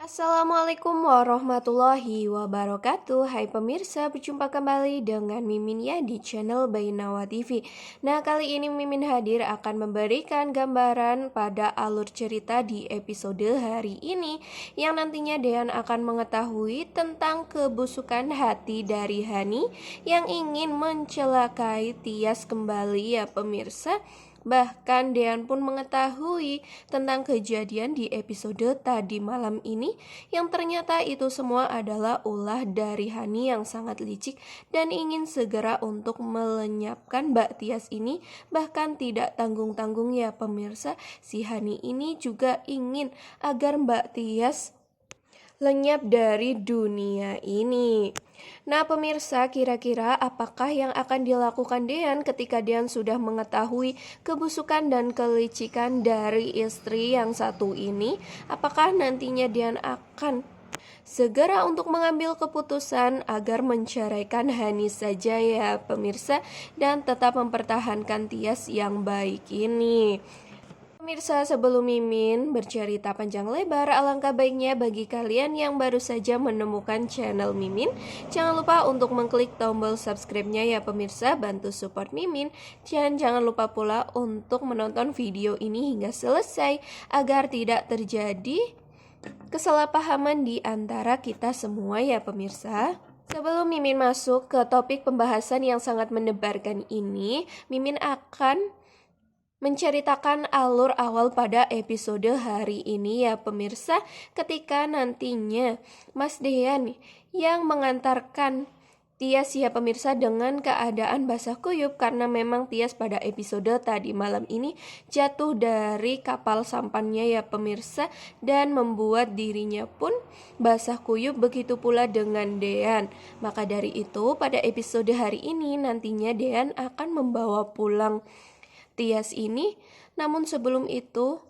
Assalamualaikum warahmatullahi wabarakatuh. Hai pemirsa, berjumpa kembali dengan Mimin ya di channel Bainawa TV. Nah, kali ini Mimin hadir akan memberikan gambaran pada alur cerita di episode hari ini, yang nantinya Dean akan mengetahui tentang kebusukan hati dari Hani yang ingin mencelakai Tias kembali ya pemirsa. Bahkan Dean pun mengetahui tentang kejadian di episode tadi malam ini, yang ternyata itu semua adalah ulah dari Hani yang sangat licik dan ingin segera untuk melenyapkan Mbak Tias ini. Bahkan tidak tanggung-tanggung ya pemirsa, si Hani ini juga ingin agar Mbak Tias lenyap dari dunia ini. Nah pemirsa, kira-kira apakah yang akan dilakukan Dean ketika Dean sudah mengetahui kebusukan dan kelicikan dari istri yang satu ini? Apakah nantinya Dean akan segera untuk mengambil keputusan agar menceraikan Hani saja ya pemirsa, dan tetap mempertahankan Tias yang baik ini? Pemirsa, sebelum Mimin bercerita panjang lebar, alangkah baiknya bagi kalian yang baru saja menemukan channel Mimin, jangan lupa untuk mengklik tombol subscribe-nya ya pemirsa, bantu support Mimin. Dan jangan lupa pula untuk menonton video ini hingga selesai agar tidak terjadi kesalahpahaman di antara kita semua ya pemirsa. Sebelum Mimin masuk ke topik pembahasan yang sangat mendebarkan ini, Mimin akan menceritakan alur awal pada episode hari ini ya pemirsa, ketika nantinya Mas Dean yang mengantarkan Tias ya pemirsa dengan keadaan basah kuyup, karena memang Tias pada episode tadi malam ini jatuh dari kapal sampannya ya pemirsa, dan membuat dirinya pun basah kuyup, begitu pula dengan Dean. Maka dari itu pada episode hari ini nantinya Dean akan membawa pulang Tias ini. Namun sebelum itu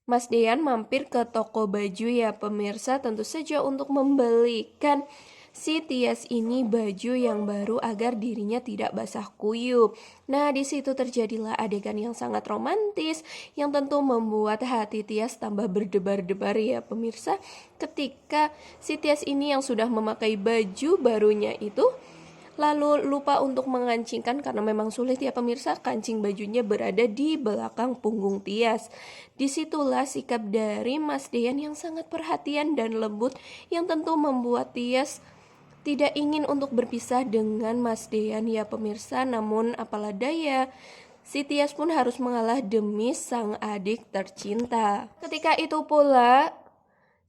Mas Dean mampir ke toko baju ya pemirsa, tentu saja untuk membelikan si Tias ini baju yang baru agar dirinya tidak basah kuyup. Nah, di situ terjadilah adegan yang sangat romantis yang tentu membuat hati Tias tambah berdebar-debar ya pemirsa, ketika si Tias ini yang sudah memakai baju barunya itu lalu lupa untuk mengancingkan, karena memang sulit ya pemirsa, kancing bajunya berada di belakang punggung Tias. Disitulah sikap dari Mas Dean yang sangat perhatian dan lembut, yang tentu membuat Tias tidak ingin untuk berpisah dengan Mas Dean ya pemirsa. Namun apalah daya, si Tias pun harus mengalah demi sang adik tercinta. Ketika itu pula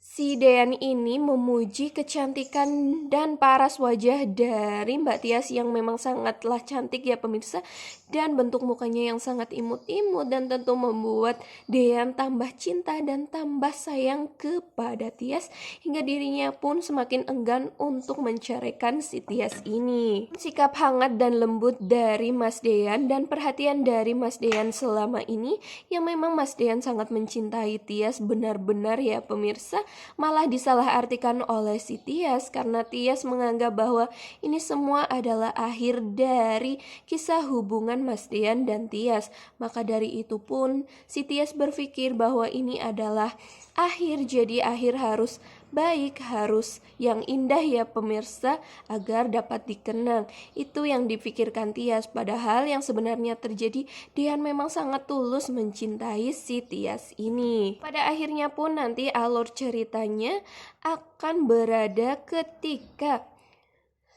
si Dean ini memuji kecantikan dan paras wajah dari Mbak Tias yang memang sangatlah cantik ya pemirsa, dan bentuk mukanya yang sangat imut-imut, dan tentu membuat Dean tambah cinta dan tambah sayang kepada Tias, hingga dirinya pun semakin enggan untuk menceraikan si Tias ini. Sikap hangat dan lembut dari Mas Dean dan perhatian dari Mas Dean selama ini, yang memang Mas Dean sangat mencintai Tias benar-benar ya pemirsa, malah disalahartikan oleh si Tias, karena Tias menganggap bahwa ini semua adalah akhir dari kisah hubungan Mas Dean dan Tias. Maka dari itu pun si Tias berpikir bahwa ini adalah akhir, jadi akhir harus baik, harus yang indah ya pemirsa, agar dapat dikenang. Itu yang dipikirkan Tias, padahal yang sebenarnya terjadi, Dean memang sangat tulus mencintai si Tias ini. Pada akhirnya pun nanti alur ceritanya akan berada ketika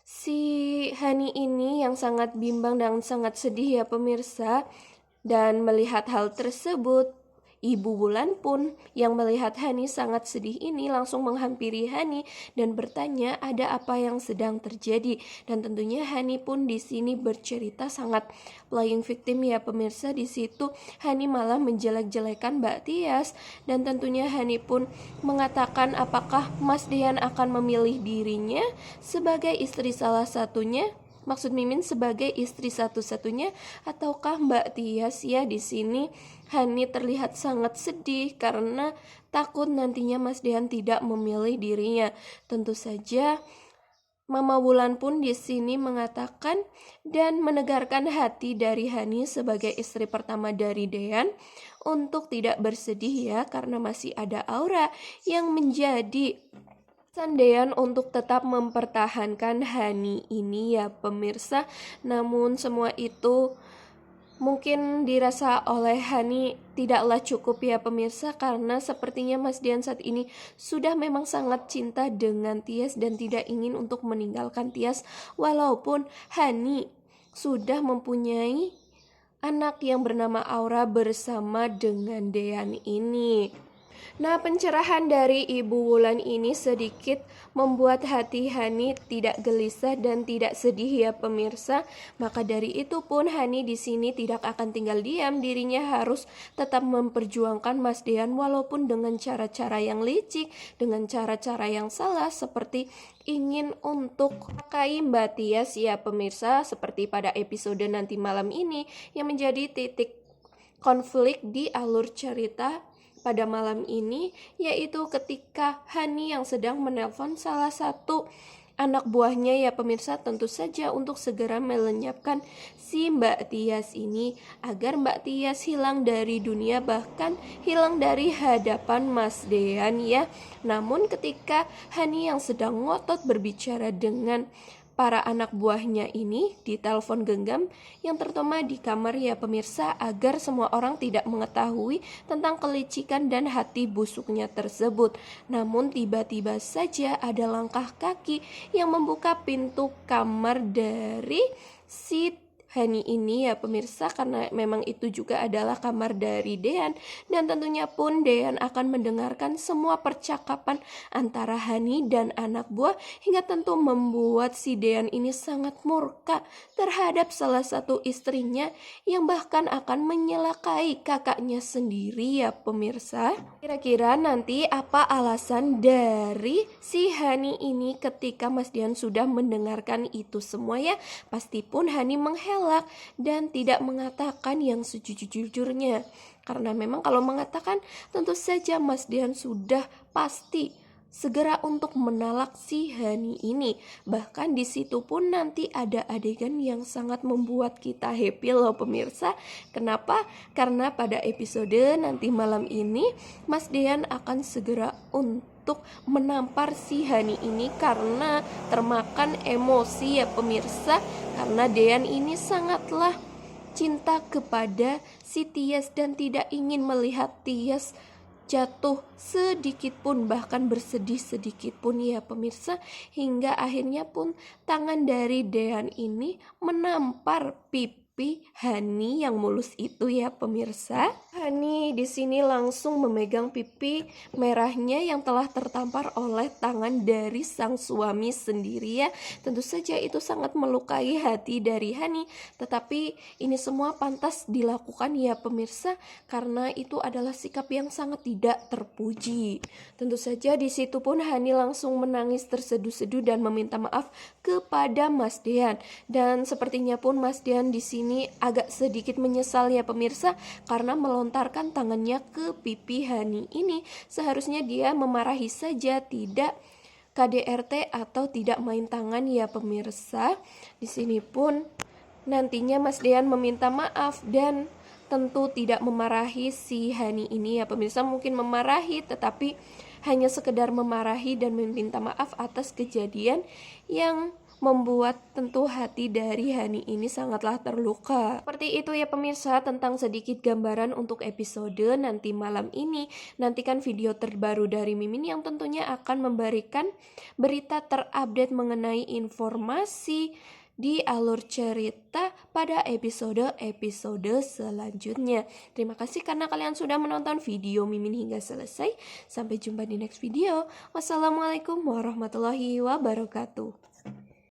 si Hani ini yang sangat bimbang dan sangat sedih ya pemirsa, dan melihat hal tersebut, Ibu Wulan pun yang melihat Hani sangat sedih ini langsung menghampiri Hani dan bertanya ada apa yang sedang terjadi. Dan tentunya Hani pun di sini bercerita sangat playing victim ya pemirsa. Di situ Hani malah menjelek-jelekan Mbak Tias, dan tentunya Hani pun mengatakan apakah Mas Dean akan memilih dirinya sebagai istri salah satunya. Maksud Mimin sebagai istri satu-satunya, ataukah Mbak Tias ya. Di sini Hani terlihat sangat sedih karena takut nantinya Mas Dean tidak memilih dirinya. Tentu saja Mama Wulan pun di sini mengatakan dan menegarkan hati dari Hani sebagai istri pertama dari Dean untuk tidak bersedih ya, karena masih ada Aura yang menjadi Dean untuk tetap mempertahankan Hani ini ya pemirsa. Namun semua itu mungkin dirasa oleh Hani tidaklah cukup ya pemirsa, karena sepertinya Mas Dian saat ini sudah memang sangat cinta dengan Tias dan tidak ingin untuk meninggalkan Tias, walaupun Hani sudah mempunyai anak yang bernama Aura bersama dengan Dean ini. Nah, pencerahan dari Ibu Wulan ini sedikit membuat hati Hani tidak gelisah dan tidak sedih ya pemirsa. Maka dari itu pun Hani di sini tidak akan tinggal diam, dirinya harus tetap memperjuangkan Mas Dean walaupun dengan cara-cara yang licik, dengan cara-cara yang salah seperti ingin untuk pakai Mbak Tias ya pemirsa, seperti pada episode nanti malam ini yang menjadi titik konflik di alur cerita pada malam ini, yaitu ketika Hani yang sedang menelpon salah satu anak buahnya ya pemirsa, tentu saja untuk segera melenyapkan si Mbak Tias ini agar Mbak Tias hilang dari dunia, bahkan hilang dari hadapan Mas Dean ya. Namun ketika Hani yang sedang ngotot berbicara dengan para anak buahnya ini di telepon genggam yang terutama di kamar ya pemirsa, agar semua orang tidak mengetahui tentang kelicikan dan hati busuknya tersebut. Namun tiba-tiba saja ada langkah kaki yang membuka pintu kamar dari si Hani ini ya pemirsa, karena memang itu juga adalah kamar dari Dean, dan tentunya pun Dean akan mendengarkan semua percakapan antara Hani dan anak buah, hingga tentu membuat si Dean ini sangat murka terhadap salah satu istrinya yang bahkan akan menyelakai kakaknya sendiri ya pemirsa. Kira-kira nanti apa alasan dari si Hani ini ketika Mas Dean sudah mendengarkan itu semua ya? Pasti pun Hani mengelak dan tidak mengatakan yang sejujur-jujurnya, karena memang kalau mengatakan tentu saja Mas Dean sudah pasti segera untuk menalak si Hani ini. Bahkan di situ pun nanti ada adegan yang sangat membuat kita happy loh pemirsa. Kenapa? Karena pada episode nanti malam ini Mas Dean akan segera untuk menampar si Hani ini karena termakan emosi ya pemirsa, karena Dean ini sangatlah cinta kepada si Tias dan tidak ingin melihat Tias jatuh sedikit pun, bahkan bersedih sedikit pun ya pemirsa, hingga akhirnya pun tangan dari Dean ini menampar pipi Hani yang mulus itu ya pemirsa. Hani di sini langsung memegang pipi merahnya yang telah tertampar oleh tangan dari sang suami sendiri ya. Tentu saja itu sangat melukai hati dari Hani, tetapi ini semua pantas dilakukan ya pemirsa, karena itu adalah sikap yang sangat tidak terpuji. Tentu saja di situ pun Hani langsung menangis terseduh-seduh dan meminta maaf kepada Mas Dean, dan sepertinya pun Mas Dean di sini agak sedikit menyesal ya pemirsa, karena melontarkan tangannya ke pipi Hani ini. Seharusnya dia memarahi saja, tidak KDRT atau tidak main tangan ya pemirsa. Di sini pun nantinya Mas Dean meminta maaf dan tentu tidak memarahi si Hani ini ya pemirsa. Mungkin memarahi tetapi hanya sekedar memarahi dan meminta maaf atas kejadian yang membuat tentu hati dari Hani ini sangatlah terluka. Seperti itu ya pemirsa tentang sedikit gambaran untuk episode nanti malam ini. Nantikan video terbaru dari Mimin yang tentunya akan memberikan berita terupdate mengenai informasi di alur cerita pada episode-episode selanjutnya. Terima kasih karena kalian sudah menonton video Mimin hingga selesai. Sampai jumpa di next video. Wassalamualaikum warahmatullahi wabarakatuh.